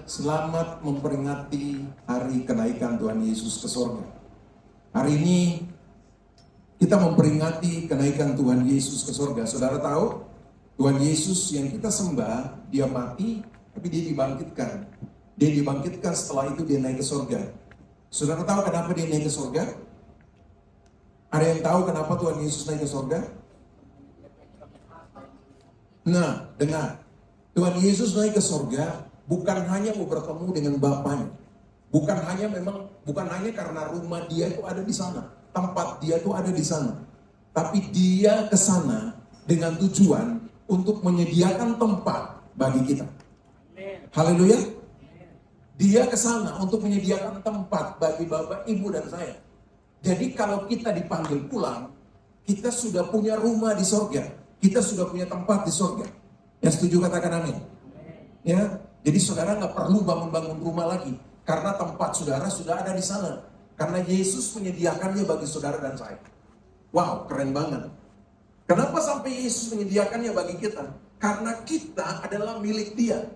Selamat memperingati hari kenaikan Tuhan Yesus ke surga. Hari ini kita memperingati kenaikan Tuhan Yesus ke surga. Saudara tahu, Tuhan Yesus yang kita sembah, dia mati, tapi dia dibangkitkan. Dia dibangkitkan, setelah itu dia naik ke surga. Saudara tahu kenapa dia naik ke surga? Ada yang tahu kenapa Tuhan Yesus naik ke surga? Nah, dengar. Tuhan Yesus naik ke surga bukan hanya mau bertemu dengan Bapanya. Bukan hanya karena rumah dia itu ada di sana, tempat dia itu ada di sana. Tapi dia ke sana dengan tujuan untuk menyediakan tempat bagi kita. Haleluya. Dia ke sana untuk menyediakan tempat bagi Bapak, Ibu, dan saya. Jadi kalau kita dipanggil pulang, kita sudah punya rumah di surga. Kita sudah punya tempat di surga. Yang setuju katakan amin. Ya, jadi saudara nggak perlu bangun-bangun rumah lagi, karena tempat saudara sudah ada di sana. Karena Yesus menyediakannya bagi saudara dan saya. Wow, keren banget. Kenapa sampai Yesus menyediakannya bagi kita? Karena kita adalah milik Dia.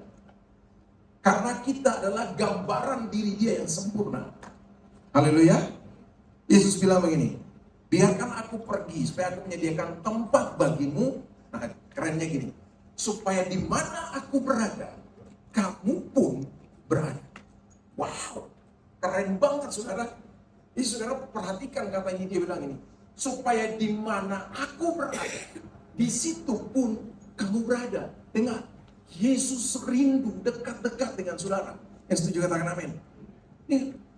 Karena kita adalah gambaran diri Dia yang sempurna. Haleluya. Yesus bilang begini, biarkan aku pergi supaya aku menyediakan tempat bagimu. Nah, kerennya gini, supaya di mana aku berada, kamu pun berada. Wow, keren banget saudara. Jadi saudara perhatikan katanya, dia bilang ini, supaya di mana aku berada, di situ pun kamu berada. Dengar, Yesus rindu dekat-dekat dengan saudara. Yang setuju katakan amin.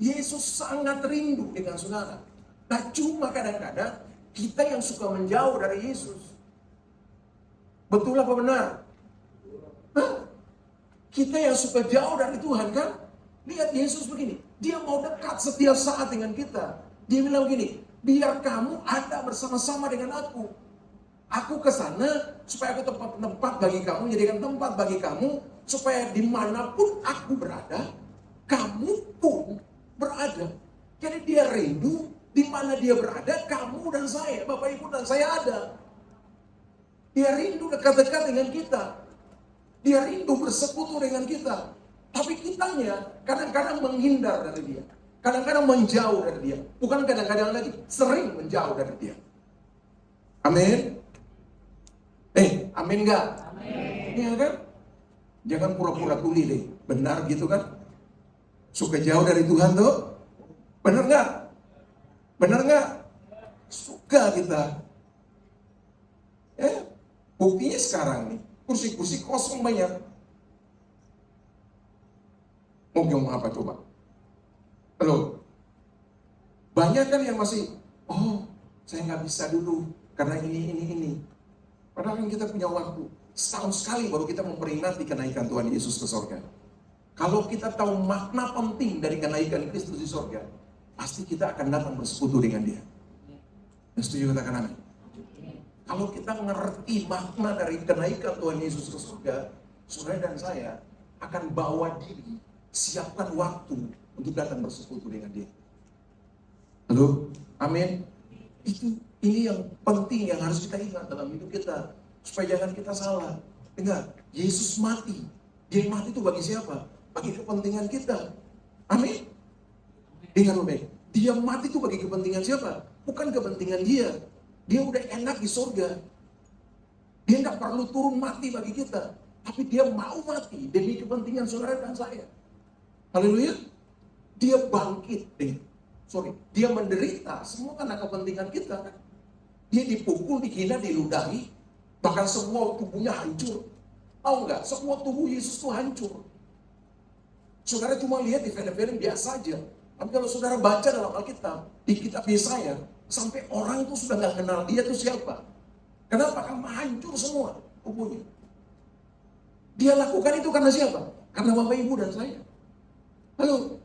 Yesus sangat rindu dengan saudara. Nah, cuma kadang-kadang kita yang suka menjauh dari Yesus. Betul apa benar? Hah? Kita yang suka jauh dari Tuhan kan? Lihat Yesus begini, dia mau dekat setiap saat dengan kita. Dia bilang begini, biar kamu ada bersama-sama dengan aku. Aku ke sana supaya aku tempat bagi kamu, jadikan tempat bagi kamu, supaya dimanapun aku berada, kamu pun berada. Jadi dia rindu, di mana dia berada, kamu dan saya, Bapak Ibu dan saya ada. Dia rindu dekat-dekat dengan kita. Dia rindu bersekutu dengan kita. Tapi kitanya kadang-kadang menghindar dari dia. Kadang-kadang menjauh dari dia. Bukan kadang-kadang lagi, sering menjauh dari dia. Amin. Amin gak? Amin. Iya kan? Jangan pura-pura tuli deh. Benar gitu kan? Suka jauh dari Tuhan tuh? Benar gak? Benar gak? Suka kita. Buktinya sekarang nih, kursi-kursi kosong banyak. Mau ngomong apa coba? Halo? Banyak kan yang masih, saya nggak bisa dulu karena ini. Padahal kan kita punya waktu. Setahun sekali baru kita memperingati kenaikan Tuhan Yesus ke surga. Kalau kita tahu makna penting dari kenaikan Kristus di surga, pasti kita akan datang bersekutu dengan Dia. Yang setuju katakan amin. Kalau kita mengerti makna dari kenaikan Tuhan Yesus ke surga, saudara dan saya akan bawa diri, siapkan waktu untuk datang bersekutu dengan Dia. Halo? Amin. Ini yang penting yang harus kita ingat dalam hidup kita, supaya jangan kita salah. Ingat, Yesus mati. Dia mati itu bagi siapa? Bagi kepentingan kita. Amin. Dengar baik. Dia mati itu bagi kepentingan siapa? Bukan kepentingan dia. Dia udah enak di surga. Dia nggak perlu turun mati bagi kita. Tapi dia mau mati demi kepentingan saudara dan saya. Haleluya. Dia bangkit. Dia menderita semua karena kepentingan kita. Dia dipukul, dihina, diludahi. Bahkan semua tubuhnya hancur. Tahu nggak? Semua tubuh Yesus itu hancur. Saudara cuma lihat di film-film biasa aja. Tapi kalau saudara baca dalam Alkitab, di kitab Yesaya, sampai orang itu sudah nggak kenal dia itu siapa. Kenapa? Karena hancur semua tubuhnya. Dia lakukan itu karena siapa? Karena Bapak, Ibu, dan saya. Halo?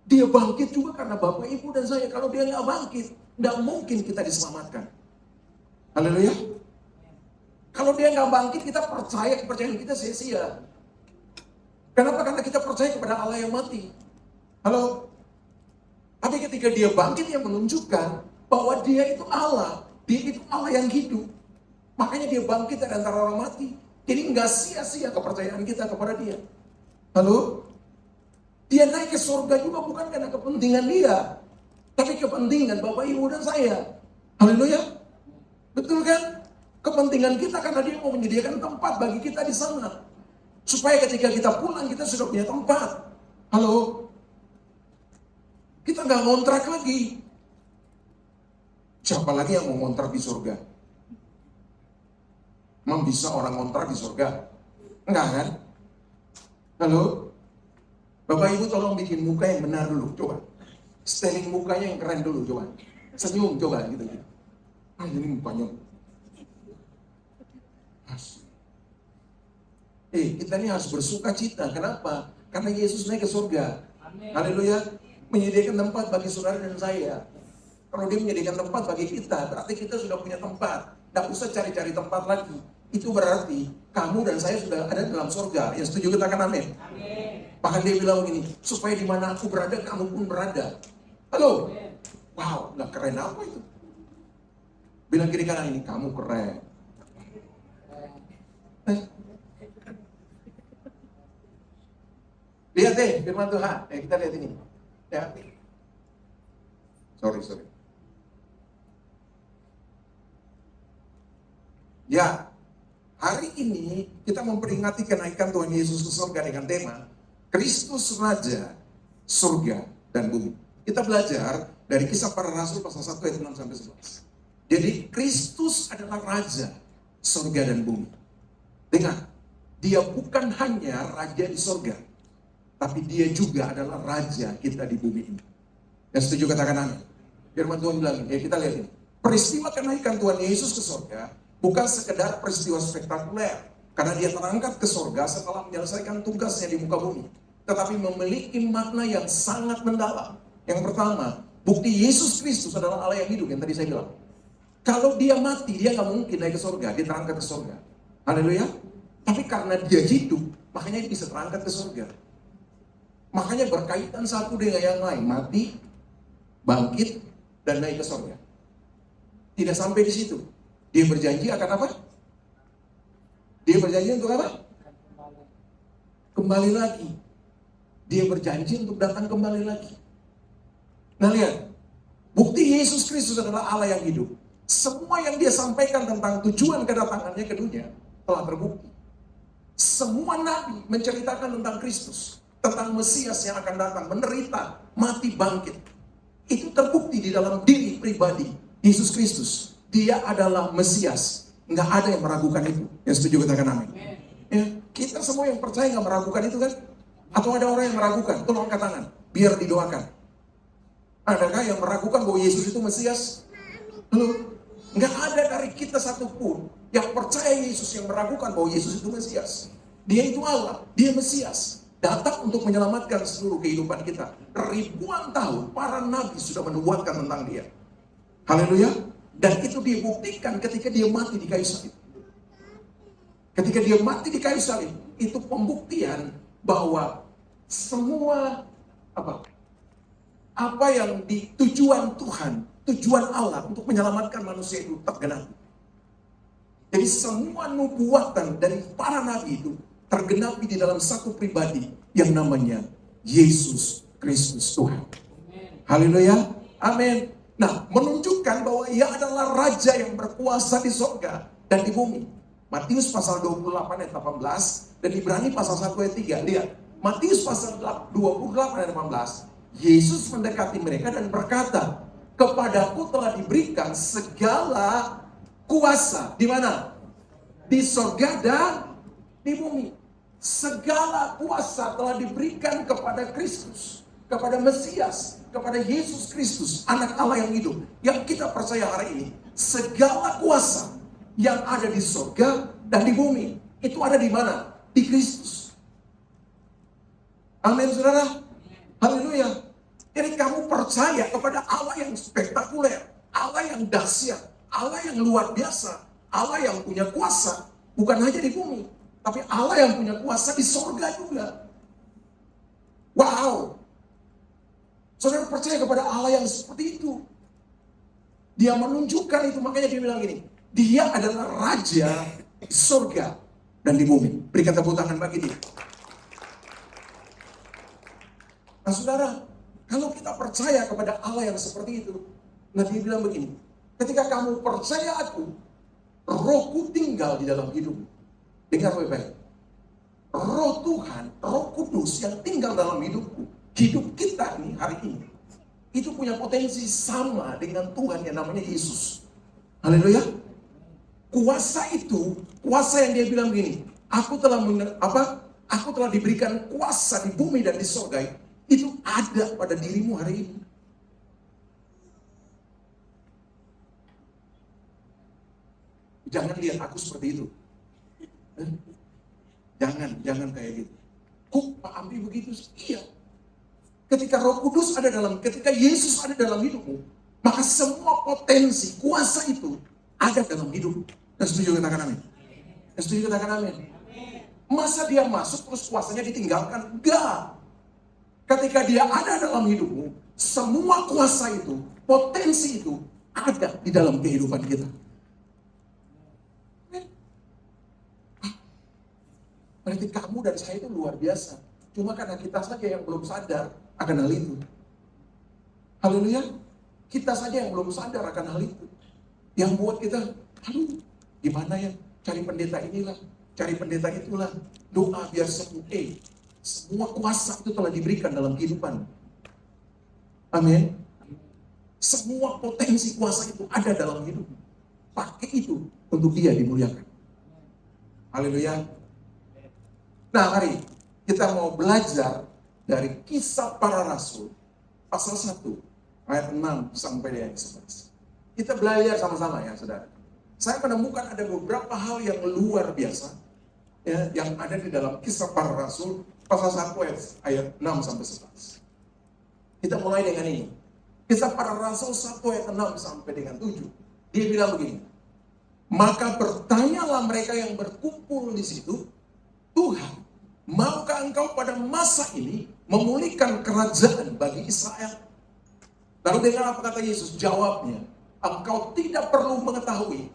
Dia bangkit juga karena Bapak, Ibu, dan saya. Kalau dia nggak bangkit, nggak mungkin kita diselamatkan. Haleluya. Kalau dia nggak bangkit, kita percaya kepercayaan kita sia-sia. Kenapa? Karena kita percaya kepada Allah yang mati. Halo? Tapi ketika dia bangkit, dia menunjukkan bahwa dia itu Allah. Dia itu Allah yang hidup. Makanya dia bangkit dari antara orang mati. Jadi nggak sia-sia kepercayaan kita kepada dia. Halo? Dia naik ke surga juga bukan karena kepentingan dia, tapi kepentingan Bapak, Ibu, dan saya. Haleluya. Betul kan? Kepentingan kita karena dia mau menyediakan tempat bagi kita di sana. Supaya ketika kita pulang kita sudah punya tempat. Halo? Kita nggak ngontrak lagi. Siapa lagi yang mau ngontrak di surga? Emang bisa orang ngontrak di surga? Enggak kan? Halo? Bapak Ibu tolong bikin muka yang benar dulu, coba. Styling mukanya yang keren dulu, coba. Senyum, coba gitu. Ini mukanya. Kita ini harus bersuka cita. Kenapa? Karena Yesus naik ke surga. Haleluya. Menyediakan tempat bagi saudara dan saya. Kalau dia menyediakan tempat bagi kita, berarti kita sudah punya tempat. Tidak usah cari-cari tempat lagi. Itu berarti kamu dan saya sudah ada dalam surga. Yang setuju katakan amin. Bahkan dia bilang begini, supaya di mana aku berada, kamu pun berada. Halo? Wow, nggak keren apa itu? Bilang kiri kanan ini, kamu keren. Lihat deh firman Tuhan. Kita lihat ini. Ya. Sorry. Ya, hari ini kita memperingati kenaikan Tuhan Yesus ke surga dengan tema Kristus Raja Surga dan Bumi. Kita belajar dari Kisah Para Rasul pasal 1 ayat 6 sampai 11. Jadi Kristus adalah Raja surga dan bumi. Dengar, dia bukan hanya Raja di surga, tapi dia juga adalah Raja kita di bumi ini. Yang setuju katakan amin. Firman Tuhan bilang, ya kita lihat ini. Peristiwa kenaikan Tuhan Yesus ke surga bukan sekedar peristiwa spektakuler, karena dia terangkat ke surga setelah menyelesaikan tugasnya di muka bumi, tetapi memiliki makna yang sangat mendalam. Yang pertama, bukti Yesus Kristus adalah Allah yang hidup, yang tadi saya bilang. Kalau dia mati, dia nggak mungkin naik ke surga, dia terangkat ke surga. Haleluya. Tapi karena dia hidup, makanya dia bisa terangkat ke surga. Makanya berkaitan satu dengan yang lain, mati, bangkit, dan naik ke surga. Tidak sampai di situ. Dia berjanji akan apa? Dia berjanji untuk apa? Kembali lagi. Dia berjanji untuk datang kembali lagi. Nah lihat, bukti Yesus Kristus adalah Allah yang hidup. Semua yang dia sampaikan tentang tujuan kedatangannya ke dunia telah terbukti. Semua nabi menceritakan tentang Kristus, tentang Mesias yang akan datang, menderita, mati, bangkit. Itu terbukti di dalam diri pribadi Yesus Kristus. Dia adalah Mesias. Nggak ada yang meragukan itu. Yang setuju katakan amin. Ya, kita semua yang percaya nggak meragukan itu kan? Atau ada orang yang meragukan? Tolong angkat tangan, biar didoakan. Adakah yang meragukan bahwa Yesus itu Mesias? Halo? Nggak ada dari kita satupun yang percaya Yesus yang meragukan bahwa Yesus itu Mesias. Dia itu Allah, dia Mesias. Datang untuk menyelamatkan seluruh kehidupan kita. Ribuan tahun para nabi sudah menubuatkan tentang dia. Haleluya. Dan itu dibuktikan ketika dia mati di kayu salib. Ketika dia mati di kayu salib, itu pembuktian bahwa semua apa yang tujuan Tuhan, tujuan Allah untuk menyelamatkan manusia itu tergenapi. Jadi semua nubuatan dari para nabi itu tergenapi di dalam satu pribadi yang namanya Yesus Kristus Tuhan. Haleluya. Amin. Nah, menunjukkan bahwa ia adalah Raja yang berkuasa di surga dan di bumi. Matius pasal 28 ayat 18 dan Ibrani pasal 1 ayat 3. Lihat, Matius pasal 28 ayat 18. Yesus mendekati mereka dan berkata, kepadaku telah diberikan segala kuasa. Di mana? Di surga dan di bumi. Segala kuasa telah diberikan kepada Kristus, kepada Mesias, kepada Yesus Kristus, anak Allah yang hidup. Yang kita percaya hari ini, segala kuasa yang ada di surga dan di bumi, itu ada di mana? Di Kristus. Amin, saudara. Haleluya. Jadi kamu percaya kepada Allah yang spektakuler, Allah yang dahsyat, Allah yang luar biasa, Allah yang punya kuasa, bukan hanya di bumi, tapi Allah yang punya kuasa di surga juga. Wow. Saudara percaya kepada Allah yang seperti itu. Dia menunjukkan itu, makanya dia bilang gini, dia adalah Raja di surga dan di bumi. Berikan tepuk tangan bagi dia. Nah saudara, kalau kita percaya kepada Allah yang seperti itu, nah dia bilang begini, ketika kamu percaya aku, Rohku tinggal di dalam hidupmu. Dengar baik-baik. Roh Tuhan, Roh Kudus yang tinggal dalam hidupku, hidup kita ini hari ini, itu punya potensi sama dengan Tuhan yang namanya Yesus. Haleluya. Kuasa itu, kuasa yang dia bilang begini, aku telah diberikan kuasa di bumi dan di surga, itu ada pada dirimu hari ini. Jangan lihat aku seperti itu. Jangan kayak gitu. Kok Pak Amri begitu? Iya. Ketika Roh Kudus ketika Yesus ada dalam hidupmu, maka semua potensi, kuasa itu ada dalam hidupmu. Dan setuju katakan amin? Dan setuju katakan amin? Masa dia masuk terus kuasanya ditinggalkan? Enggak. Ketika dia ada dalam hidupmu, semua kuasa itu, potensi itu ada di dalam kehidupan kita. Berarti kamu dan saya itu luar biasa. Cuma karena kita saja yang belum sadar akan hal itu. Haleluya. Kita saja yang belum sadar akan hal itu. Yang buat kita, aduh gimana ya, cari pendeta inilah, cari pendeta itulah, doa biar sembuh. Semua kuasa itu telah diberikan dalam kehidupan. Amin. Semua potensi kuasa itu ada dalam hidup. Pakai itu untuk dia dimuliakan. Haleluya. Nah, mari kita mau belajar dari Kisah Para Rasul pasal 1 ayat 6 sampai dengan 11. Kita belajar sama-sama ya, saudara. Saya menemukan ada beberapa hal yang luar biasa ya, yang ada di dalam Kisah Para Rasul pasal 1 ayat 6 sampai 11. Kita mulai dengan ini. Kisah Para Rasul 1 ayat 6 sampai dengan 7. Dia bilang begini. Maka bertanyalah mereka yang berkumpul di situ, Tuhan, maukah engkau pada masa ini memulihkan kerajaan bagi Israel? Lalu dengar apa kata Yesus? Jawabnya, engkau tidak perlu mengetahui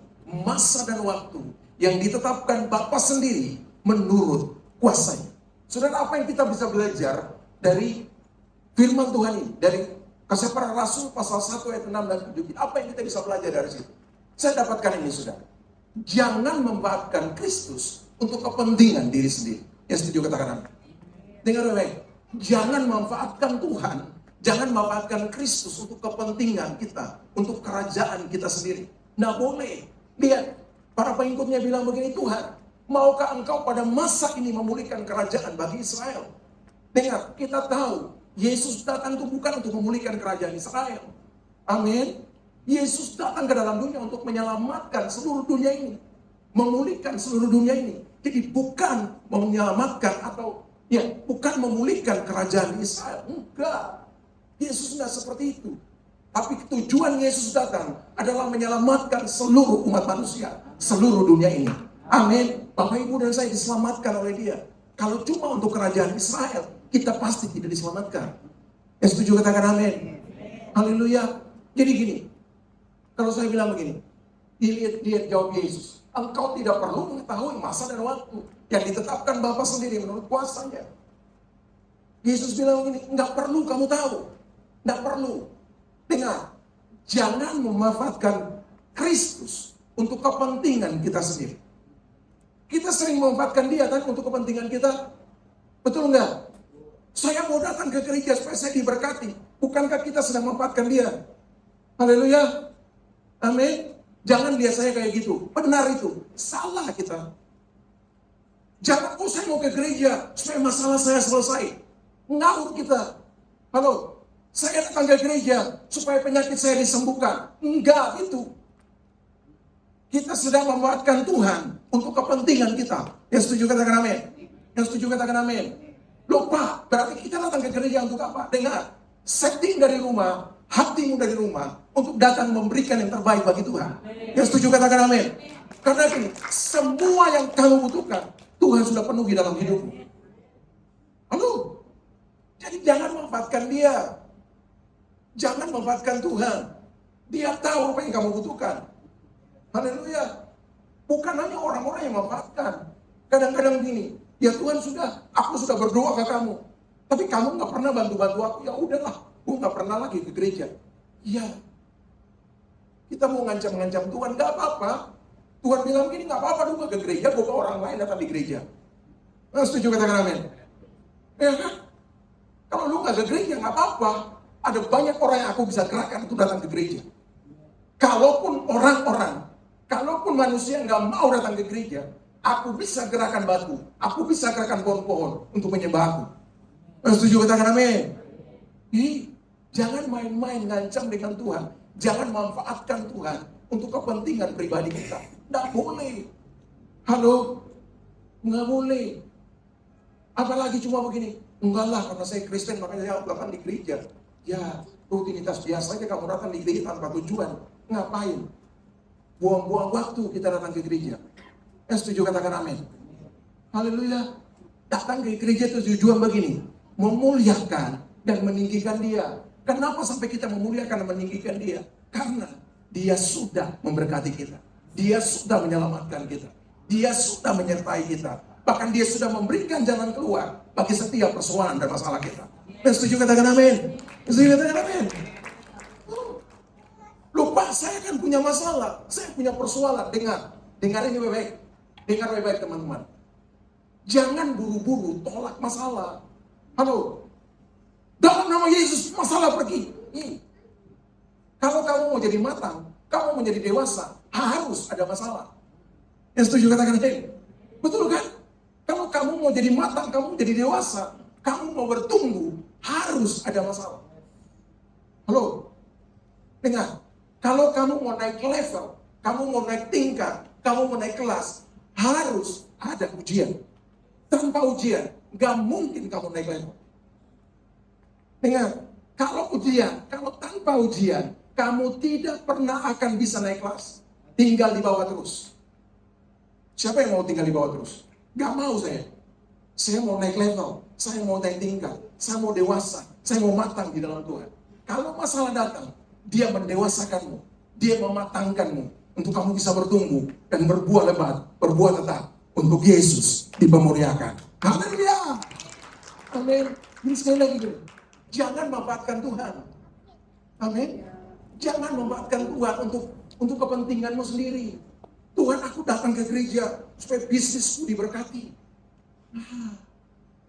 masa dan waktu yang ditetapkan Bapa sendiri menurut kuasanya. Saudara, apa yang kita bisa belajar dari firman Tuhan ini? Dari Kisah Para Rasul pasal 1 ayat 6 dan 7. Apa yang kita bisa belajar dari situ? Saya dapatkan ini, saudara. Jangan memanfaatkan Kristus untuk kepentingan diri sendiri. Yang setuju katakan amin. Dengar baik. Jangan memanfaatkan Tuhan, jangan memanfaatkan Kristus untuk kepentingan kita, untuk kerajaan kita sendiri. Nggak boleh. Lihat, para pengikutnya bilang begini, Tuhan, maukah engkau pada masa ini memulihkan kerajaan bagi Israel? Dengar, kita tahu Yesus datang itu bukan untuk memulihkan kerajaan Israel. Amin. Yesus datang ke dalam dunia untuk menyelamatkan seluruh dunia ini, memulihkan seluruh dunia ini. Jadi bukan menyelamatkan atau bukan memulihkan kerajaan Israel. Enggak. Yesus enggak seperti itu. Tapi tujuan Yesus datang adalah menyelamatkan seluruh umat manusia, seluruh dunia ini. Amin. Bapak, Ibu, dan saya diselamatkan oleh Dia. Kalau cuma untuk kerajaan Israel, kita pasti tidak diselamatkan. Yang setuju katakan amin. Haleluya. Jadi gini, kalau saya bilang begini, dia jawab Yesus, engkau tidak perlu mengetahui masa dan waktu yang ditetapkan Bapa sendiri menurut kuasanya. Yesus bilang begini, enggak perlu kamu tahu. Enggak perlu. Dengar, jangan memanfaatkan Kristus untuk kepentingan kita sendiri. Kita sering memanfaatkan Dia kan untuk kepentingan kita. Betul enggak? Saya mau datang ke gereja supaya saya diberkati. Bukankah kita sedang memanfaatkan Dia? Haleluya. Amin. Jangan lihat saya kayak gitu. Benar itu. Salah kita. Jangan, saya mau ke gereja supaya masalah saya selesai. Ngawur kita. Halo. Saya datang ke gereja supaya penyakit saya disembuhkan. Enggak itu. Kita sedang memanfaatkan Tuhan untuk kepentingan kita. Yang setuju katakan amin. Yang setuju katakan amin. Lupa, berarti kita datang ke gereja untuk apa? Dengar, setting dari rumah, hatimu dari rumah, untuk datang memberikan yang terbaik bagi Tuhan. Yang setuju katakan amin. Karena ini, semua yang kamu butuhkan, Tuhan sudah penuhi dalam hidupmu. Halo? Jadi jangan memanfaatkan Dia. Jangan memanfaatkan Tuhan. Dia tahu apa yang kamu butuhkan. Haleluya. Bukan hanya orang-orang yang memanfaatkan. Kadang-kadang gini, ya Tuhan aku sudah berdoa ke kamu. Tapi kamu nggak pernah bantu-bantu aku, ya udahlah, gue nggak pernah lagi ke gereja. Iya. Kita mau ngancam-ngancam Tuhan, nggak apa-apa. Tuhan bilang gini, nggak apa-apa lu nggak ke gereja, gue bawa orang lain datang di gereja. Nah, setuju katakan amin? Ya kan? Kalau lu nggak ke gereja, nggak apa-apa. Ada banyak orang yang aku bisa gerakkan untuk datang ke gereja. Kalaupun manusia nggak mau datang ke gereja, aku bisa gerakan batu, aku bisa gerakan pohon-pohon untuk menyembah aku. Nah, setuju katakan amin? Jangan main-main ngancam dengan Tuhan. Jangan manfaatkan Tuhan untuk kepentingan pribadi kita. Nggak boleh. Halo? Nggak boleh. Apalagi cuma begini. Enggak lah, karena saya Kristen makanya saya datang di gereja. Ya, rutinitas biasa aja kamu datang di gereja tanpa tujuan. Ngapain? Buang-buang waktu kita datang ke gereja. Setuju katakan amin? Haleluya. Datang ke gereja itu tujuan begini. Memuliakan dan meninggikan Dia. Kenapa sampai kita memuliakan dan meninggikan Dia? Karena Dia sudah memberkati kita. Dia sudah menyelamatkan kita. Dia sudah menyertai kita. Bahkan Dia sudah memberikan jalan keluar bagi setiap persoalan dan masalah kita. Dan setuju katakan amin? Setuju katakan amin? Lupa, saya kan punya masalah. Saya punya persoalan. Dengar ini baik-baik. Dengar baik-baik teman-teman. Jangan buru-buru tolak masalah. Halo? Dalam nama Yesus, masalah pergi. Kalau kamu mau jadi matang, kamu mau jadi dewasa, harus ada masalah. Yang setuju katakan amin? Betul kan? Kalau kamu mau jadi matang, kamu jadi dewasa, kamu mau bertumbuh, harus ada masalah. Halo? Dengar, kalau kamu mau naik level, kamu mau naik tingkat, kamu mau naik kelas, harus ada ujian. Tanpa ujian, gak mungkin kamu naik level. Dengar, kalau tanpa ujian, kamu tidak pernah akan bisa naik kelas. Tinggal di bawah terus. Siapa yang mau tinggal di bawah terus? Gak mau saya. Saya mau naik level, saya mau naik tingkat, saya mau dewasa, saya mau matang di dalam Tuhan. Kalau masalah datang, Dia mendewasakanmu, Dia mematangkanmu, untuk kamu bisa bertumbuh dan berbuah lebat, berbuah tetap, untuk Yesus dipemuliakan. Haleluya. Amin. Ini sekali lagi dulu. Jangan memanfaatkan Tuhan. Amin. Jangan memanfaatkan Tuhan untuk kepentinganmu sendiri. Tuhan, aku datang ke gereja supaya bisnisku diberkati.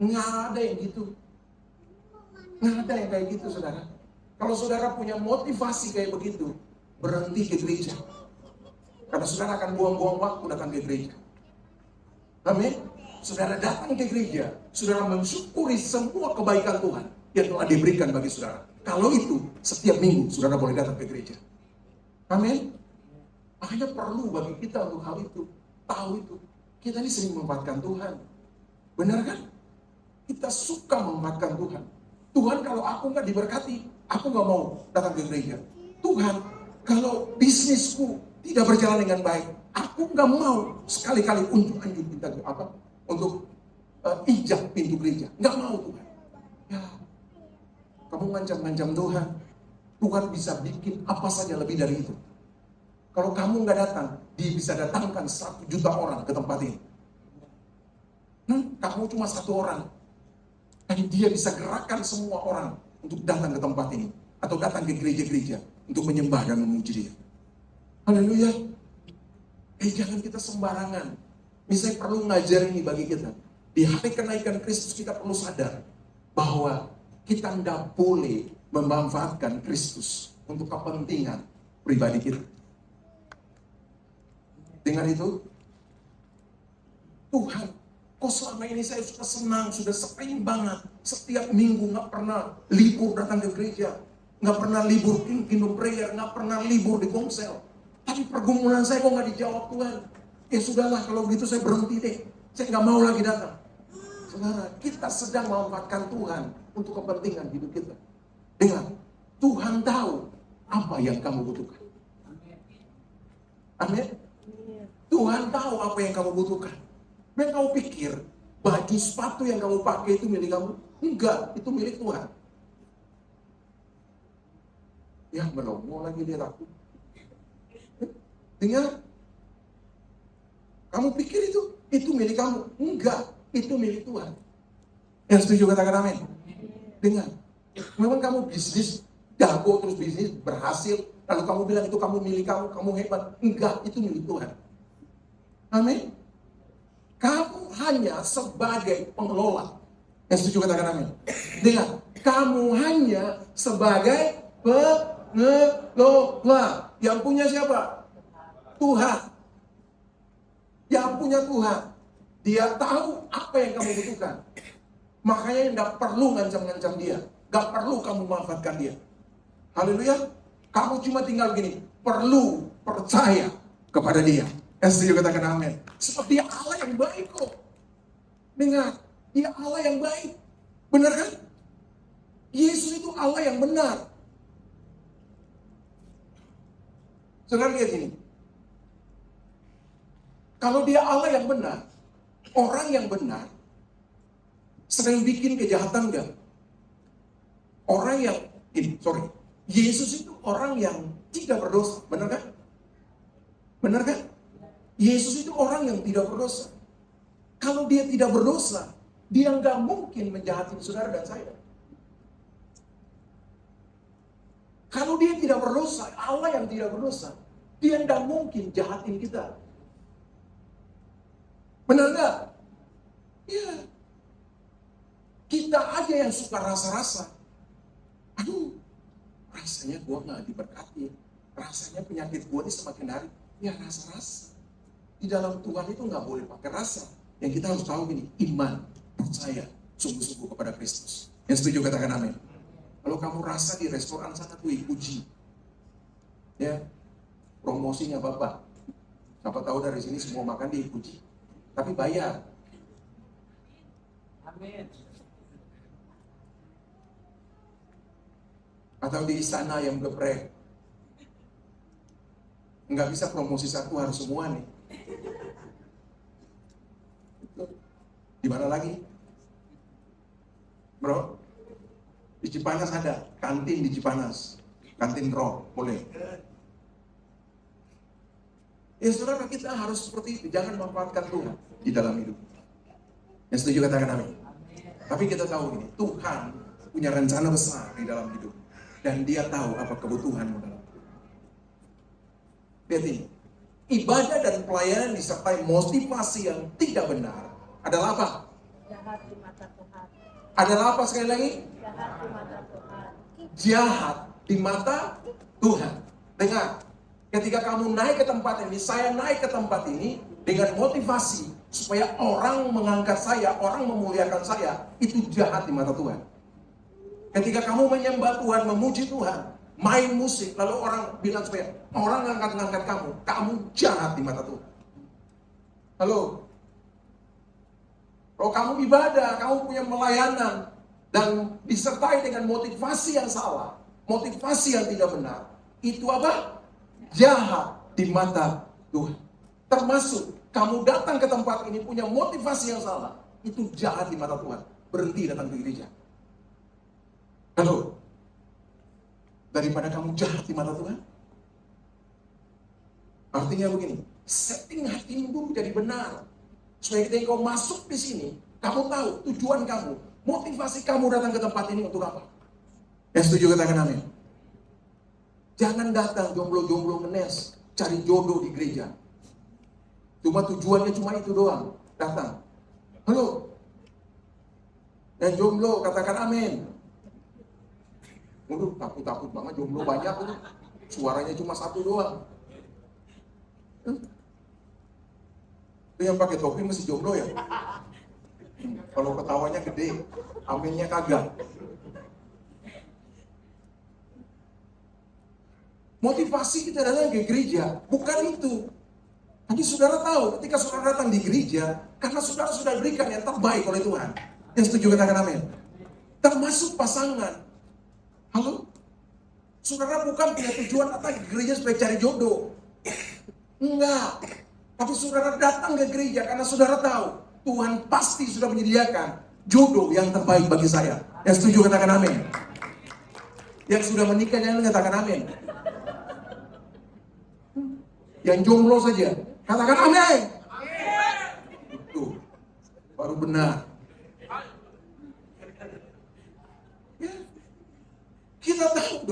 Nggak ada yang gitu. Nggak ada yang kayak gitu, saudara. Kalau saudara punya motivasi kayak begitu, berhenti ke gereja. Karena saudara akan buang-buang waktu datang ke gereja. Amin. Saudara datang ke gereja, saudara mensyukuri semua kebaikan Tuhan yang telah diberikan bagi saudara. Kalau itu, setiap minggu saudara boleh datang ke gereja. Amin. Makanya perlu bagi kita untuk hal itu. Tahu itu. Kita ini sering memanfaatkan Tuhan. Benar kan? Kita suka memanfaatkan Tuhan. Tuhan, kalau aku nggak diberkati, aku nggak mau datang ke gereja. Tuhan, kalau bisnisku tidak berjalan dengan baik, aku nggak mau sekali-kali unjuk-unjuk kita untuk injak pintu gereja. Nggak mau Tuhan. Ya, kamu ngancam-ngancam Tuhan. Tuhan bisa bikin apa saja lebih dari itu. Kalau kamu nggak datang, Dia bisa datangkan 1 juta orang ke tempat ini. Kamu cuma 1 orang. Dan Dia bisa gerakkan semua orang untuk datang ke tempat ini. Atau datang ke gereja-gereja untuk menyembah dan memuji Dia. Haleluya. Jangan kita sembarangan. Misalnya perlu ngajar ini bagi kita. Di hari kenaikan Kristus kita perlu sadar bahwa kita tidak boleh memanfaatkan Kristus untuk kepentingan pribadi kita. Dengar itu? Tuhan, kok selama ini saya sudah senang, sudah sering banget. Setiap minggu gak pernah libur datang ke gereja. Gak pernah libur kingdom prayer, gak pernah libur di komsel. Tapi pergumulan saya kok gak dijawab Tuhan. Ya sudahlah, kalau begitu saya berhenti deh. Saya gak mau lagi datang. Saudara, kita sedang memanfaatkan Tuhan untuk kepentingan hidup kita. Dengar, Tuhan tahu apa yang kamu butuhkan. Amin. Tuhan tahu apa yang kamu butuhkan. Yang kamu pikir baju sepatu yang kamu pakai itu milik kamu? Enggak, itu milik Tuhan. Ya melongo lagi dia takut. Dengar, kamu pikir itu milik kamu? Enggak, itu milik Tuhan. Yang setuju katakan amin. Dengar, memang kamu bisnis, jago terus bisnis, berhasil, lalu kamu bilang itu kamu milik kamu hebat. Enggak, itu milik Tuhan. Amin. Kamu hanya sebagai pengelola. Yang setuju katakan amin. Dengar, kamu hanya sebagai pengelola. Yang punya siapa? Tuhan. Yang punya Tuhan. Dia tahu apa yang kamu butuhkan. Makanya nggak perlu ngancam-ngancam dia. Nggak perlu kamu manfaatkan dia. Haleluya. Kamu cuma tinggal gini. Perlu percaya kepada dia. Yang setuju katakan amin. Sebab dia Allah yang baik kok. Dengar. Dia Allah yang baik. Benar kan? Yesus itu Allah yang benar. Saudara lihat ini. Kalau dia Allah yang benar, orang yang benar sering bikin kejahatan enggak? Yesus itu orang yang tidak berdosa, benar kan? Benar kan? Yesus itu orang yang tidak berdosa. Kalau dia tidak berdosa, dia nggak mungkin menjahati saudara dan saya. Kalau dia tidak berdosa, Allah yang tidak berdosa, dia nggak mungkin jahatin kita. Benar nggak? Iya. Kita aja yang suka rasa-rasa. Aduh, rasanya gua nggak diberkati. Rasanya penyakit gua ini semakin hari. Ya rasa-rasa. Di dalam Tuhan itu nggak boleh pakai rasa. Yang kita harus tahu gini, iman, percaya, sungguh-sungguh kepada Kristus. Yang setuju katakan amin. Kalau kamu rasa di restoran sana tuh puji, ya promosinya Bapak. Siapa tahu dari sini semua makan dipuji, tapi bayar. Amin. Atau di istana yang geprek, nggak bisa promosi satu harus semua nih. Di mana lagi? Bro, di Cipanas ada kantin di Cipanas, kantin roh, boleh. Ya saudara, kita harus seperti itu, jangan manfaatkan Tuhan di dalam hidup. Yang setuju katakan amin. Tapi kita tahu ini, Tuhan punya rencana besar di dalam hidup, dan Dia tahu apa kebutuhanmu dalam hidup. Lihat ini, ibadah dan pelayanan disertai motivasi yang tidak benar adalah apa? Jahat di mata Tuhan. Adalah apa sekali lagi? Jahat di mata Tuhan. Jahat di mata Tuhan. Dengar, ketika kamu naik ke tempat ini, saya naik ke tempat ini dengan motivasi supaya orang mengangkat saya, orang memuliakan saya, itu jahat di mata Tuhan. Ketika kamu menyembah Tuhan, memuji Tuhan, main musik, lalu orang bilang supaya orang ngangkat-ngangkat kamu jahat di mata Tuhan. Halo? Kalau kamu ibadah, kamu punya pelayanan, dan disertai dengan motivasi yang salah, motivasi yang tidak benar, itu apa? Jahat di mata Tuhan. Termasuk kamu datang ke tempat ini punya motivasi yang salah, itu jahat di mata Tuhan. Berhenti datang ke gereja. Halo? Daripada kamu jahat di mata Tuhan. Artinya begini, setting hatimu menjadi benar. Supaya ketika kau masuk di sini, kamu tahu tujuan kamu, motivasi kamu datang ke tempat ini untuk apa? Yang setuju katakan amin. Jangan datang jomblo-jomblo ngenes, cari jodoh di gereja. Cuma tujuannya cuma itu doang, datang. Halo? Yang jomblo katakan amin. Waduh, takut banget jomblo banyak itu. Suaranya cuma satu doang. Itu yang pakai topi masih jomblo ya? Kalau ketawanya gede, aminnya kagak. Motivasi kita datang ke gereja, bukan itu. Tapi saudara tahu, ketika saudara datang di gereja, karena saudara sudah berikan yang terbaik oleh Tuhan. Yang setuju katakan amin. Termasuk pasangan. Halo? Saudara bukan punya tujuan datang ke gereja supaya cari jodoh. Enggak. Tapi saudara datang ke gereja karena saudara tahu Tuhan pasti sudah menyediakan jodoh yang terbaik bagi saya. Yang setuju katakan amin. Yang sudah menikah jangan katakan amin. Yang jomblo saja katakan amin. Itu baru benar.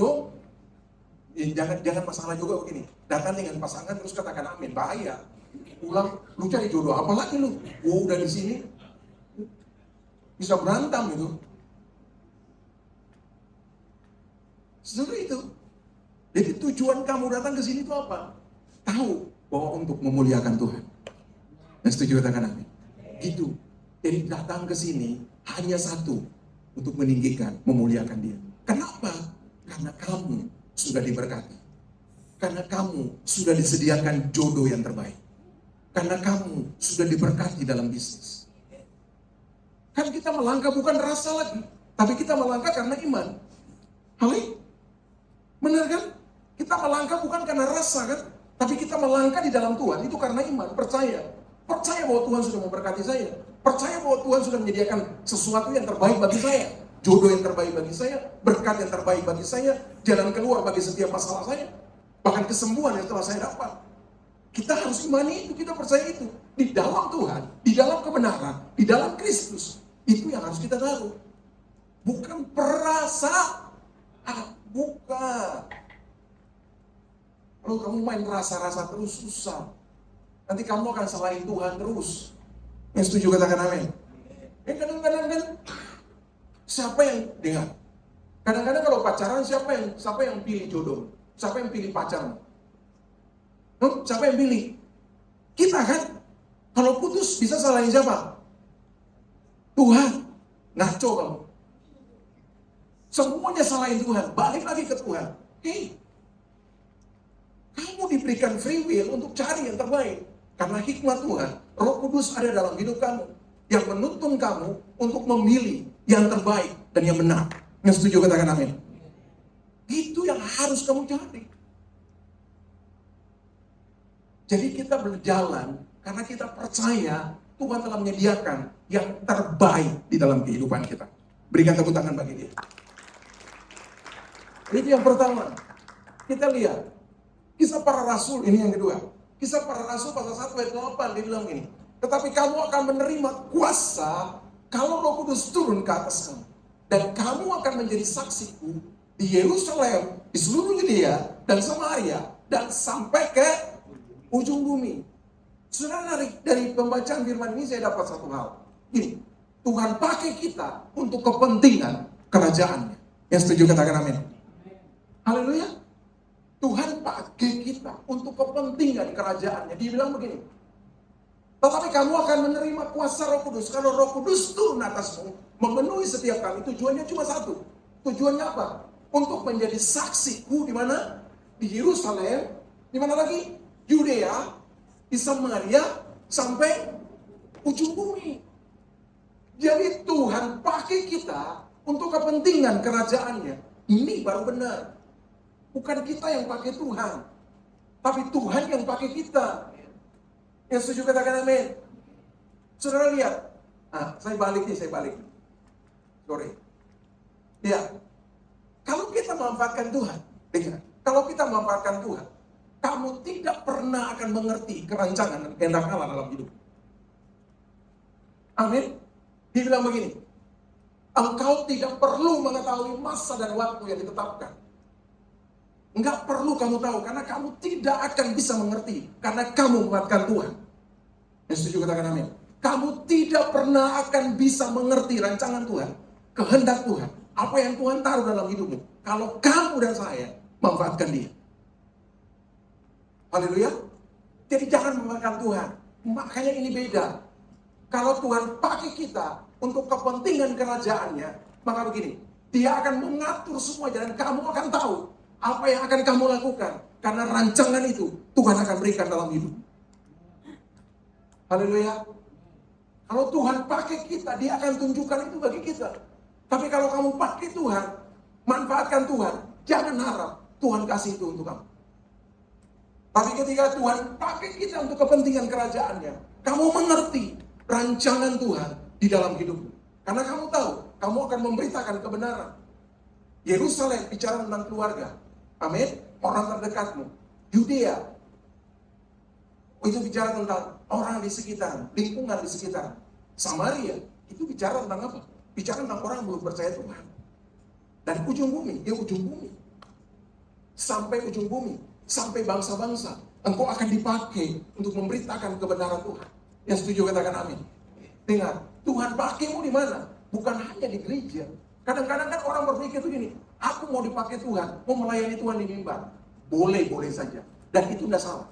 jodoh, jangan masalah juga begini. Datang dengan pasangan terus katakan amin, bahaya. Pulang, lu cari jodoh apa lagi lu? Udah di sini bisa berantem itu. Seperti itu. Jadi tujuan kamu datang ke sini itu apa? Tahu bahwa untuk memuliakan Tuhan. Yang setuju katakan amin. Gitu. Jadi datang ke sini hanya satu, untuk meninggikan, memuliakan Dia. Kenapa? Karena kamu sudah diberkati. Karena kamu sudah disediakan jodoh yang terbaik. Karena kamu sudah diberkati dalam bisnis. Kan kita melangkah bukan rasa lagi, tapi kita melangkah karena iman. Halo? Benar kan? Kita melangkah bukan karena rasa kan, tapi kita melangkah di dalam Tuhan itu karena iman, percaya. Percaya bahwa Tuhan sudah memberkati saya. Percaya bahwa Tuhan sudah menyediakan sesuatu yang terbaik bagi saya. Jodoh yang terbaik bagi saya, berkat yang terbaik bagi saya, jalan keluar bagi setiap masalah saya. Bahkan kesembuhan yang telah saya dapat. Kita harus imani itu, kita percaya itu. Di dalam Tuhan, di dalam kebenaran, di dalam Kristus. Itu yang harus kita tahu. Bukan perasa. Bukan. Kalau kamu main rasa-rasa terus susah. Nanti kamu akan salahin Tuhan terus. Yang setuju katakan amin. Kadang-kadang kan siapa yang dengar? Kadang-kadang kalau pacaran siapa yang pilih jodoh? Siapa yang pilih pacarmu? Siapa yang pilih? Kita kan? Kalau putus bisa salahin siapa? Tuhan. Ngaco kamu. Semuanya salahin Tuhan. Balik lagi ke Tuhan. Hei, kamu diberikan free will untuk cari yang terbaik. Karena hikmat Tuhan, Roh Kudus ada dalam hidup kamu. Yang menuntun kamu untuk memilih yang terbaik dan yang benar. Yang setuju katakan amin. Itu yang harus kamu cari. Jadi kita berjalan karena kita percaya Tuhan telah menyediakan yang terbaik di dalam kehidupan kita. Berikan tepuk tangan bagi Dia. Itu yang pertama. Kita lihat Kisah Para Rasul, ini yang kedua. Kisah Para Rasul pasal 1 ayat 8 dia bilang gini. Tetapi kamu akan menerima kuasa kalau Roh Kudus turun ke atas kamu. Dan kamu akan menjadi saksiku di Yerusalem, di seluruh Yudea dan Samaria dan sampai ke ujung bumi. Saudara, dari pembacaan firman ini saya dapat satu hal. Gini, Tuhan pakai kita untuk kepentingan kerajaannya. Yang setuju katakan amin. Haleluya. Tuhan pakai kita untuk kepentingan kerajaannya. Dia bilang begini. Tetapi kamu akan menerima kuasa Roh Kudus. Kalau Roh Kudus turun atasmu, memenuhi setiap kami. Tujuannya cuma satu. Tujuannya apa? Untuk menjadi saksiku di mana? Di Yerusalem. Di mana lagi? Yudea, di Samaria, sampai ujung bumi. Jadi Tuhan pakai kita untuk kepentingan kerajaannya. Ini baru benar. Bukan kita yang pakai Tuhan, tapi Tuhan yang pakai kita. Yang setuju katakan amin. Saudara lihat. Saya balik. Sorry. Ya. Kalau kita memanfaatkan Tuhan, dengar. Kalau kita memanfaatkan Tuhan, kamu tidak pernah akan mengerti kerancangan dan kehendak Allah dalam hidup. Amin. Dia bilang begini. Engkau tidak perlu mengetahui masa dan waktu yang ditetapkan. Enggak perlu kamu tahu, karena kamu tidak akan bisa mengerti, karena kamu memanfaatkan Tuhan. Yang setuju katakan amin. Kamu tidak pernah akan bisa mengerti rancangan Tuhan, kehendak Tuhan, apa yang Tuhan taruh dalam hidupmu, kalau kamu dan saya memanfaatkan Dia. Haleluya. Jadi jangan memanfaatkan Tuhan. Makanya ini beda. Kalau Tuhan pakai kita untuk kepentingan kerajaannya, maka begini, Dia akan mengatur semua jalan, kamu akan tahu apa yang akan kamu lakukan. Karena rancangan itu Tuhan akan berikan dalam hidup. Haleluya. Kalau Tuhan pakai kita, Dia akan tunjukkan itu bagi kita. Tapi kalau kamu pakai Tuhan, manfaatkan Tuhan, jangan harap Tuhan kasih itu untuk kamu. Tapi ketika Tuhan pakai kita untuk kepentingan kerajaannya, kamu mengerti rancangan Tuhan di dalam hidupmu. Karena kamu tahu, kamu akan memberitakan kebenaran. Yerusalem bicara tentang keluarga. Amin. Orang terdekatmu. Yudea itu bicara tentang orang di sekitar, lingkungan di sekitar. Samaria itu bicara tentang apa? Bicara tentang orang yang belum percaya Tuhan. Dan ujung bumi, dia ujung bumi. sampai ujung bumi, sampai bangsa-bangsa. Engkau akan dipakai untuk memberitakan kebenaran Tuhan. Yang setuju katakan amin. Dengar, Tuhan pakaimu di mana? Bukan hanya di gereja. Kadang-kadang kan orang berpikir tuh gini, aku mau dipakai Tuhan, mau melayani Tuhan di mimbar. Boleh saja. Dan itu tidak salah.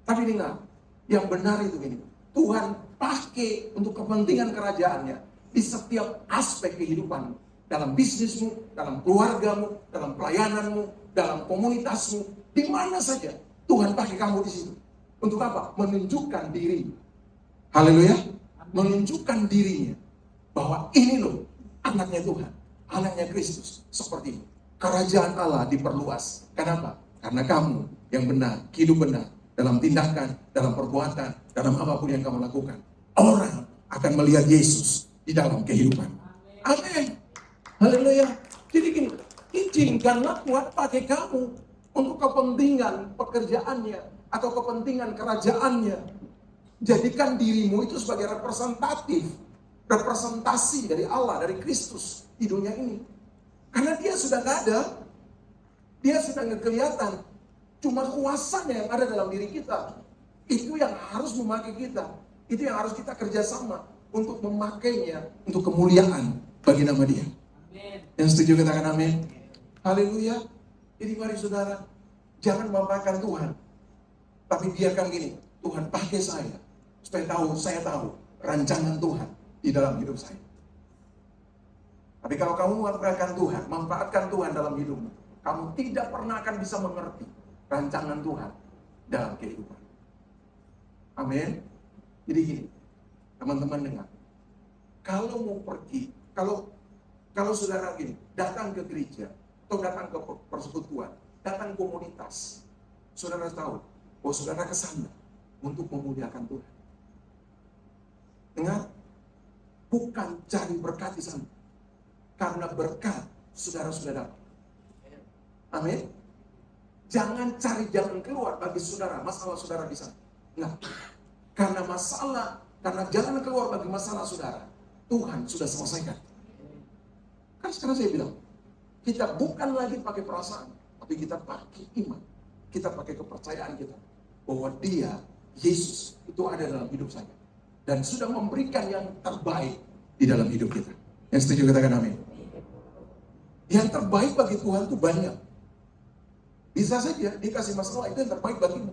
Tapi dengar, yang benar itu gini, Tuhan pakai untuk kepentingan kerajaannya di setiap aspek kehidupanmu. Dalam bisnismu, dalam keluargamu, dalam pelayananmu, dalam komunitasmu, di mana saja Tuhan pakai kamu di situ. Untuk apa? Menunjukkan diri. Haleluya. Menunjukkan dirinya. Bahwa ini loh, anaknya Tuhan. Anaknya Kristus. Seperti ini. Kerajaan Allah diperluas. Kenapa? Karena kamu yang benar, hidup benar. Dalam tindakan, dalam perbuatan, dalam apapun yang kamu lakukan. Orang akan melihat Yesus di dalam kehidupan. Amin. Haleluya. Jadi gini, izinkanlah Tuhan pakai kamu untuk kepentingan pekerjaannya atau kepentingan kerajaannya. Jadikan dirimu itu sebagai representasi dari Allah, dari Kristus di dunia ini. Karena dia sudah gak ada, dia sudah gak kelihatan. Cuma kuasanya yang ada dalam diri kita. Itu yang harus memakai kita. Itu yang harus kita kerjasama untuk memakainya untuk kemuliaan bagi nama dia. Amin. Yang setuju katakan amin. Haleluya. Jadi mari saudara, jangan memakan Tuhan. Tapi biarkan gini, Tuhan pakai saya. Supaya saya tahu rancangan Tuhan di dalam hidup saya. Tapi kalau kamu manfaatkan Tuhan dalam hidupmu, kamu tidak pernah akan bisa mengerti rancangan Tuhan dalam kehidupan. Amin. Jadi gini, teman-teman dengar. Kalau mau pergi, kalau saudara gini, datang ke gereja, atau datang ke persekutuan, datang komunitas, saudara tahu bahwa saudara kesana untuk memuliakan Tuhan. Dengar, bukan cari berkat di sana, karena berkat saudara sudah dapat. Amin. Jangan cari jalan keluar bagi saudara, masalah saudara di sana. Enggak. Karena jalan keluar bagi masalah saudara, Tuhan sudah selesaikan. Kan sekarang saya bilang, kita bukan lagi pakai perasaan, tapi kita pakai iman. Kita pakai kepercayaan kita bahwa dia, Yesus, itu ada dalam hidup saya. Dan sudah memberikan yang terbaik di dalam hidup kita. Yang setuju katakan amin. Yang terbaik bagi Tuhan itu banyak. Bisa saja dikasih masalah itu yang terbaik bagimu.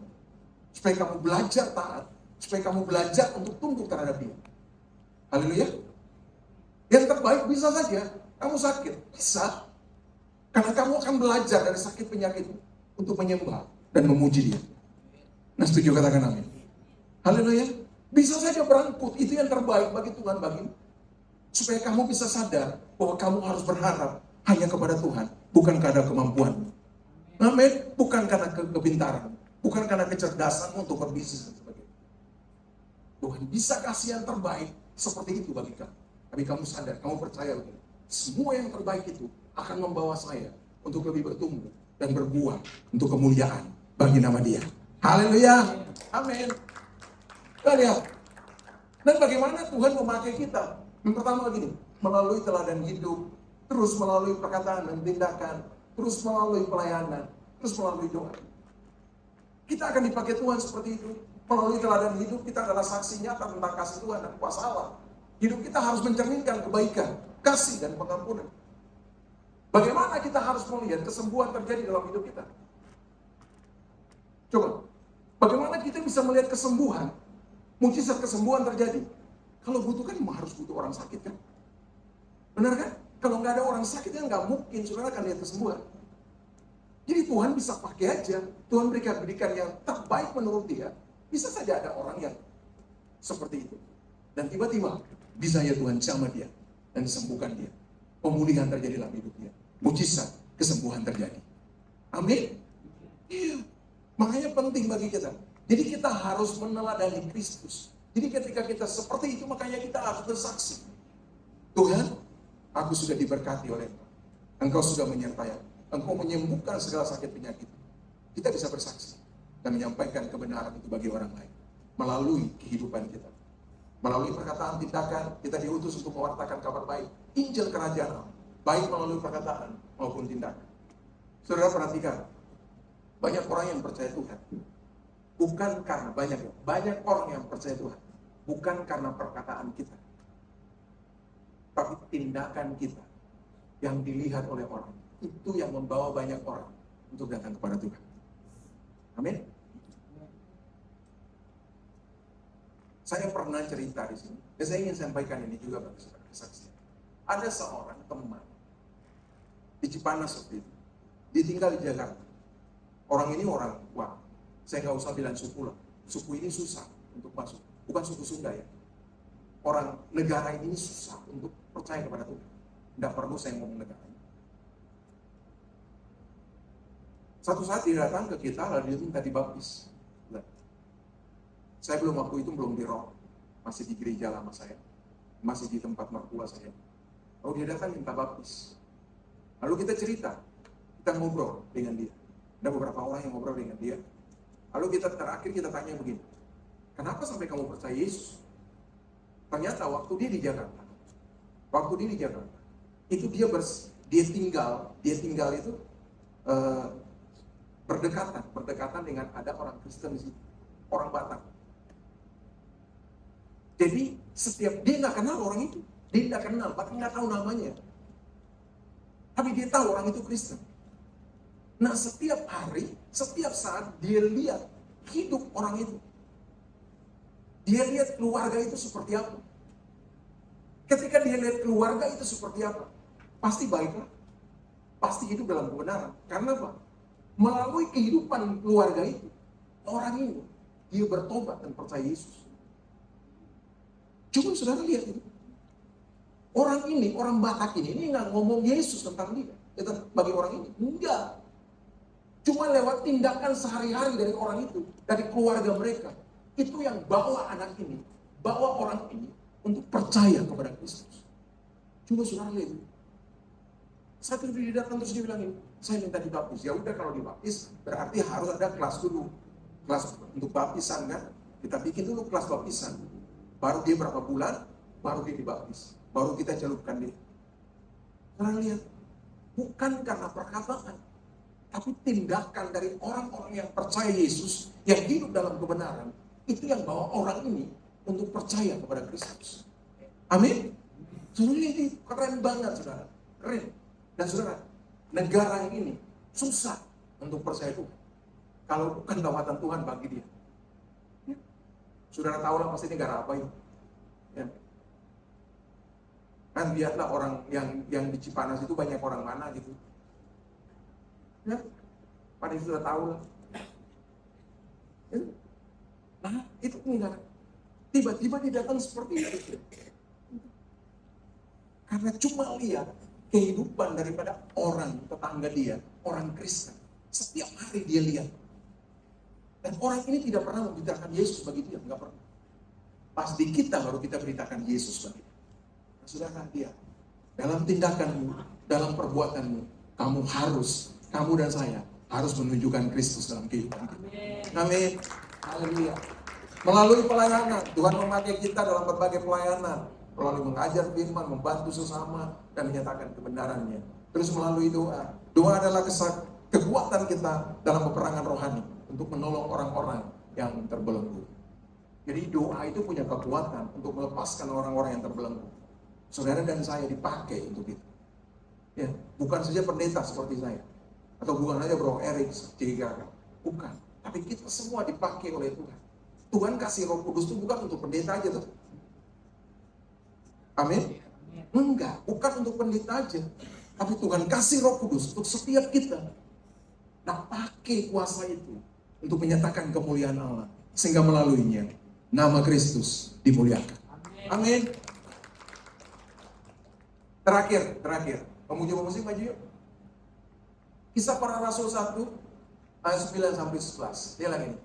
Supaya kamu belajar taat. Supaya kamu belajar untuk tunduk terhadap dia. Haleluya. Yang terbaik bisa saja kamu sakit. Bisa. Karena kamu akan belajar dari sakit penyakitmu untuk menyembah dan memuji dia. Nah, setuju katakan amin. Haleluya. Bisa saja berangkut. Itu yang terbaik bagi Tuhan bagimu. Supaya kamu bisa sadar bahwa kamu harus berharap hanya kepada Tuhan. Bukan karena kemampuanmu. Amin. Bukan karena kepintaran. Bukan karena kecerdasan untuk berbisnis dan sebagainya. Tuhan bisa kasih yang terbaik seperti itu bagi kamu. Tapi kamu sadar, kamu percaya begini. Semua yang terbaik itu akan membawa saya untuk lebih bertumbuh dan berbuah untuk kemuliaan bagi nama dia. Haleluya. Amin. Kita lihat. Dan bagaimana Tuhan memakai kita? Yang pertama begini, melalui teladan hidup, terus melalui perkataan dan tindakan, terus melalui pelayanan, terus melalui doa. Kita akan dipakai Tuhan seperti itu. Melalui teladan hidup, kita adalah saksi nyata tentang kasih Tuhan dan kuasa Allah. Hidup kita harus mencerminkan kebaikan, kasih dan pengampunan. Bagaimana kita harus melihat kesembuhan terjadi dalam hidup kita? Coba, bagaimana kita bisa melihat kesembuhan, mujizat kesembuhan terjadi? Kalau butuh kan harus butuh orang sakit kan? Benar kan? Kalau nggak ada orang sakit kan nggak mungkin saudara akan lihat kesembuhan. Jadi Tuhan bisa pakai aja. Tuhan berikan yang terbaik menurut dia. Bisa saja ada orang yang seperti itu. Dan tiba-tiba bisa ya Tuhan jamah dia dan sembuhkan dia. Pemulihan terjadi dalam hidup dia. Mujizat kesembuhan terjadi. Amin. Iya. Makanya penting bagi kita. Jadi kita harus meneladani Kristus. Jadi ketika kita seperti itu, makanya kita harus bersaksi. Tuhan, aku sudah diberkati oleh Engkau. Engkau sudah menyertai aku. Engkau menyembuhkan segala sakit penyakit. Kita bisa bersaksi dan menyampaikan kebenaran itu bagi orang lain. Melalui kehidupan kita. Melalui perkataan, tindakan, kita diutus untuk mewartakan kabar baik. Injil kerajaan Allah. Baik melalui perkataan maupun tindakan. Saudara perhatikan, Banyak orang yang percaya Tuhan. Bukan karena banyak orang yang percaya Tuhan. Bukan karena perkataan kita. Tapi tindakan kita yang dilihat oleh orang. Itu yang membawa banyak orang untuk datang kepada Tuhan. Amin. Saya pernah cerita di sini. Dan saya ingin sampaikan ini juga bagi saudara kesaksian. Ada seorang teman di Cipanas waktu itu. Dia tinggal di Jakarta. Orang ini orang, wah, saya nggak usah bilang suku lah. Suku ini susah untuk masuk. Bukan suku Sunda ya. Orang negara ini susah untuk percaya kepada Tuhan. Tidak perlu saya ngomong negara. Satu saat dia datang ke kita, lalu dia minta dibaptis. Saya waktu itu belum di Roh, masih di gereja lama saya, masih di tempat mertua saya. Lalu dia datang minta baptis. Lalu kita cerita, kita ngobrol dengan dia. Ada beberapa orang yang ngobrol dengan dia. Lalu kita terakhir kita tanya begini, kenapa sampai kamu percaya Yesus? Ternyata waktu dia di Jakarta, itu dia tinggal itu berdekatan dengan ada orang Kristen di situ, orang Batak. Jadi setiap dia nggak kenal orang itu, dia nggak kenal, bahkan nggak tahu namanya. Tapi dia tahu orang itu Kristen. Nah setiap hari, setiap saat dia lihat hidup orang itu. Dia lihat keluarga itu seperti apa. Ketika dia lihat keluarga itu seperti apa, pasti baiklah. Pasti hidup dalam kebenaran. Karena apa? Melalui kehidupan keluarga itu, orang ini, dia bertobat dan percaya Yesus. Cuma saudara lihat ini. Orang ini, orang Batak ini nggak ngomong Yesus tentang dia. Bagi orang ini, enggak. Cuma lewat tindakan sehari-hari dari orang itu, dari keluarga mereka. Itu yang bawa anak ini, bawa orang ini untuk percaya kepada Kristus. Cuma saudara lihat ini. Saat itu dia datang terus dia bilang ini, saya minta dibaptis. Ya udah kalau dibaptis, berarti harus ada kelas dulu. Kelas untuk baptisan kan. Kita bikin dulu kelas baptisan. Baru dia berapa bulan, baru dia dibaptis. Baru kita celupkan dia. Saudara lihat, bukan karena perkataan, tapi tindakan dari orang-orang yang percaya Yesus, yang hidup dalam kebenaran, itu yang bawa orang ini untuk percaya kepada Kristus. Amin? Saudara ini keren banget, saudara. Keren. Dan saudara, negara ini susah untuk percaya Tuhan. Kalau bukan lawatan Tuhan bagi dia. Ya. Saudara tahu lah pasti negara apa ini. Ya. Kan lihatlah orang yang di Cipanas itu banyak orang mana gitu. Ya, pada sudah tahu lah. Ya. Nah, itu enggak. Tiba-tiba dia datang seperti itu. Karena cuma lihat kehidupan daripada orang tetangga dia, orang Kristen. Setiap hari dia lihat. Dan orang ini tidak pernah memberitakan Yesus bagi dia, enggak pernah. Pas di kita baru kita beritakan Yesus bagi dia. Nah, saudara lihat, dalam tindakanmu, dalam perbuatanmu, kamu dan saya harus menunjukkan Kristus dalam kehidupan kita. Amin. Haleluya. Melalui pelayanan, Tuhan memakai kita dalam berbagai pelayanan. Melalui mengajar firman, membantu sesama, dan menyatakan kebenarannya. Terus melalui doa. Doa adalah kekuatan kita dalam peperangan rohani. Untuk menolong orang-orang yang terbelenggu. Jadi doa itu punya kekuatan untuk melepaskan orang-orang yang terbelenggu. Saudara dan saya dipakai untuk itu. Ya, bukan saja pendeta seperti saya. Atau bukan saja Bro Erik, Cigaga. Bukan. Tapi kita semua dipakai oleh Tuhan. Tuhan kasih Roh Kudus itu bukan untuk pendeta aja tuh. Amin? Enggak, bukan untuk pendeta aja. Tapi Tuhan kasih Roh Kudus untuk setiap kita. Nah, pakai kuasa itu untuk menyatakan kemuliaan Allah. Sehingga melaluinya nama Kristus dimuliakan. Amin. Terakhir. Pemuji-pemuji maju yuk. Kisah Para Rasul 1 ayat 9 sampai 11. Dia lagi ini.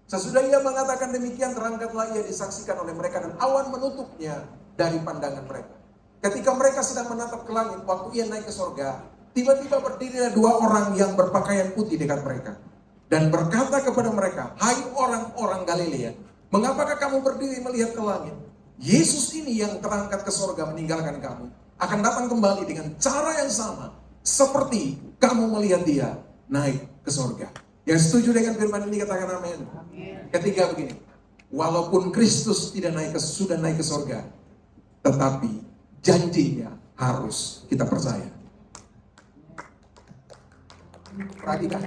Sesudah ia mengatakan demikian, terangkatlah ia disaksikan oleh mereka dan awan menutupnya dari pandangan mereka. Ketika mereka sedang menatap ke langit, waktu ia naik ke sorga, tiba-tiba berdirilah dua orang yang berpakaian putih dekat mereka. Dan berkata kepada mereka, hai orang-orang Galilea, mengapakah kamu berdiri melihat ke langit? Yesus ini yang terangkat ke sorga meninggalkan kamu, akan datang kembali dengan cara yang sama, seperti kamu melihat dia naik ke sorga. Yang setuju dengan firman ini katakan amin. Ketiga begini, walaupun Kristus sudah naik ke sorga, tetapi janjinya harus kita percaya. Perhatikan,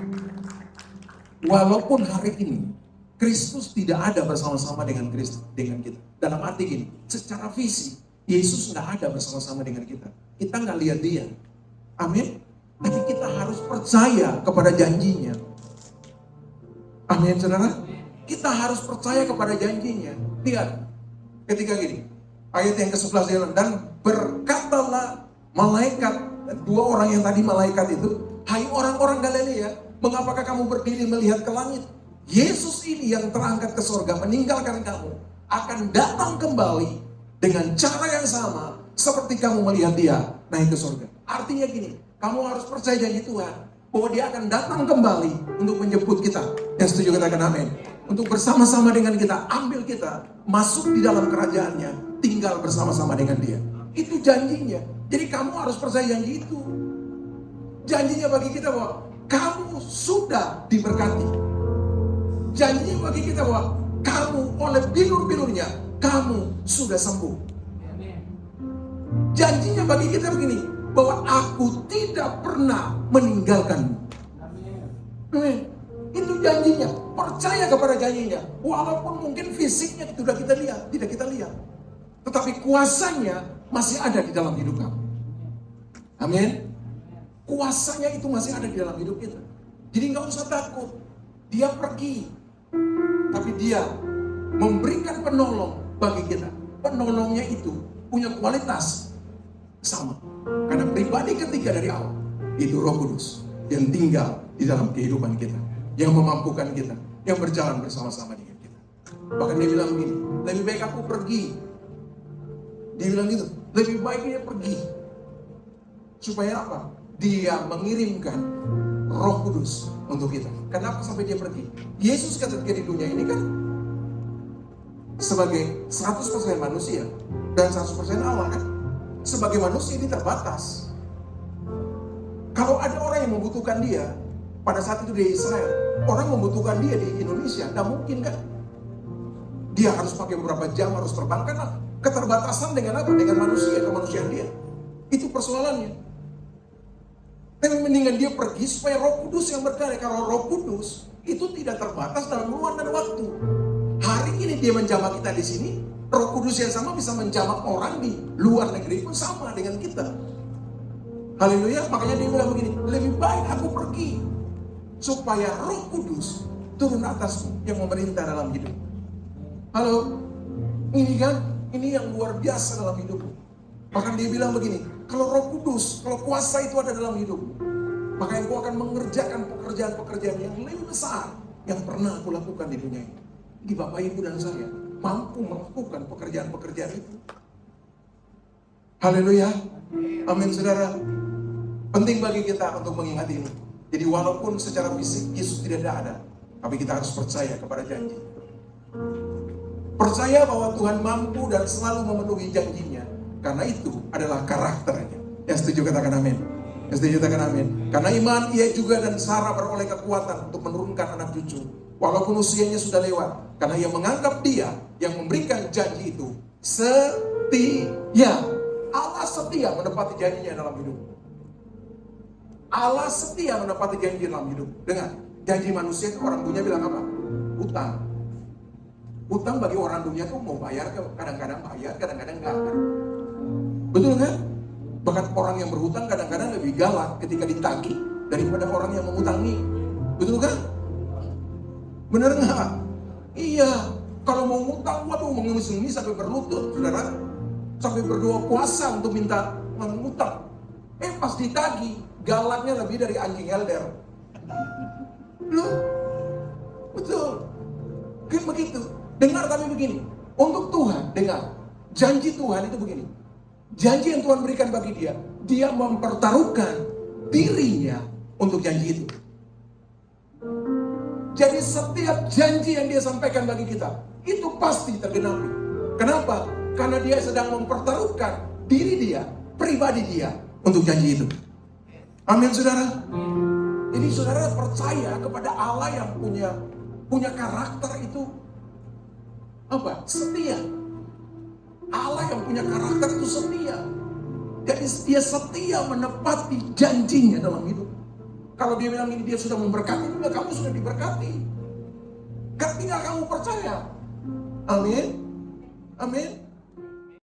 walaupun hari ini Kristus tidak ada bersama-sama dengan kita. Dalam arti gini, secara fisik Yesus nggak ada bersama-sama dengan kita. Kita nggak lihat dia. Amin. Tapi kita harus percaya kepada janjinya. Amin, saudara. Kita harus percaya kepada janjinya. Lihat, ketika gini, ayat yang ke-11 dia bilang, dan berkatalah malaikat, dua orang yang tadi malaikat itu, hai orang-orang Galilea, mengapakah kamu berdiri melihat ke langit? Yesus ini yang terangkat ke surga meninggalkan kamu, akan datang kembali dengan cara yang sama seperti kamu melihat dia naik ke surga. Artinya gini, kamu harus percaya janji Tuhan bahwa dia akan datang kembali untuk menjemput kita. Yang setuju katakan amin. Untuk bersama-sama dengan kita, ambil kita masuk di dalam kerajaannya, tinggal bersama-sama dengan dia. Itu janjinya. Jadi kamu harus percaya janji itu. Janjinya bagi kita bahwa kamu sudah diberkati. Janjinya bagi kita bahwa kamu oleh bilur-bilurnya, kamu sudah sembuh. Janjinya bagi kita begini, bahwa aku tidak pernah meninggalkanmu. Amin. Itu janjinya. Percaya kepada janjinya. Walaupun mungkin fisiknya tidak kita lihat. Tetapi kuasanya masih ada di dalam hidup kamu. Amin. Kuasanya itu masih ada di dalam hidup kita. Jadi nggak usah takut. Dia pergi, tapi dia memberikan penolong bagi kita. Penolongnya itu punya kualitas sama. Karena pribadi ketiga dari Allah itu Roh Kudus yang tinggal di dalam kehidupan kita, yang memampukan kita, yang berjalan bersama-sama dengan kita. Bahkan dia bilang begini, lebih baik aku pergi. Dia bilang gitu, lebih baik dia pergi. Supaya apa? Dia mengirimkan Roh Kudus untuk kita. Kenapa sampai dia pergi? Yesus ketika di dunia ini kan sebagai 100% manusia dan 100% Allah kan. Sebagai manusia ini terbatas. Kalau ada orang yang membutuhkan dia, pada saat itu di Israel, orang membutuhkan dia di Indonesia, nggak mungkin kan? Dia harus pakai beberapa jam, harus terbang, karena keterbatasan dengan apa? Dengan manusia, kemanusiaan dia. Itu persoalannya. Tapi mendingan dia pergi supaya Roh Kudus yang berkarya. Kalau Roh Kudus itu tidak terbatas dalam ruang dan waktu. Hari ini dia menjamah kita di sini, Roh Kudus yang sama bisa menjamah orang di luar negeri pun sama dengan kita. Haleluya. Makanya dia bilang begini, lebih baik aku pergi supaya Roh Kudus turun atasmu yang memerintah dalam hidup. Halo. Ini kan, ini yang luar biasa dalam hidupmu. Bahkan dia bilang begini, kalau Roh Kudus, kalau kuasa itu ada dalam hidupmu, maka engkau akan mengerjakan pekerjaan-pekerjaan yang lebih besar yang pernah aku lakukan di dunia ini. Di Bapak Ibu dan saya mampu melakukan pekerjaan-pekerjaan itu. Haleluya. Amin, saudara. Penting bagi kita untuk mengingat ini. Jadi walaupun secara fisik Yesus tidak ada, tapi kita harus percaya kepada janji. Percaya bahwa Tuhan mampu dan selalu memenuhi janjinya. Karena itu adalah karakternya. Yang setuju katakan amin. Yang setuju katakan amin. Karena iman ia juga dan Sarah beroleh kekuatan untuk menurunkan anak cucu. Walaupun usianya sudah lewat. Karena ia menganggap dia yang memberikan janji itu setia. Allah setia menepati janjinya dalam hidup. Allah setia menepati janji dalam hidup. Dengar, janji manusia orang dunia bilang apa? Hutang. Hutang bagi orang dunia tuh mau bayar, kadang-kadang bayar, kadang-kadang enggak. Betul kan? Bahkan orang yang berhutang kadang-kadang lebih galak ketika ditagih daripada orang yang mengutangi. Betul kan? Benar nggak? Iya. Kalau mau ngutang, waduh mengemis-ngemis sampai berlutut, saudara. Sampai berdoa puasa untuk minta mengutang. Pas ditagih, galaknya lebih dari anjing elder. Loh? Betul. Kayak begitu. Dengar kami begini. Untuk Tuhan, dengar. Janji Tuhan itu begini. Janji yang Tuhan berikan bagi dia, dia mempertaruhkan dirinya untuk janji itu. Jadi setiap janji yang dia sampaikan bagi kita, itu pasti tergenapi. Kenapa? Karena dia sedang mempertaruhkan diri dia, pribadi dia, untuk janji itu. Amin, saudara. Jadi saudara percaya kepada Allah yang punya karakter itu apa? Setia. Allah yang punya karakter itu setia. Jadi dia setia menepati janjinya dalam hidup. Kalau dia bilang ini dia sudah memberkati, udah kamu sudah diberkati. Kan tinggal kamu percaya. Amin. Amin.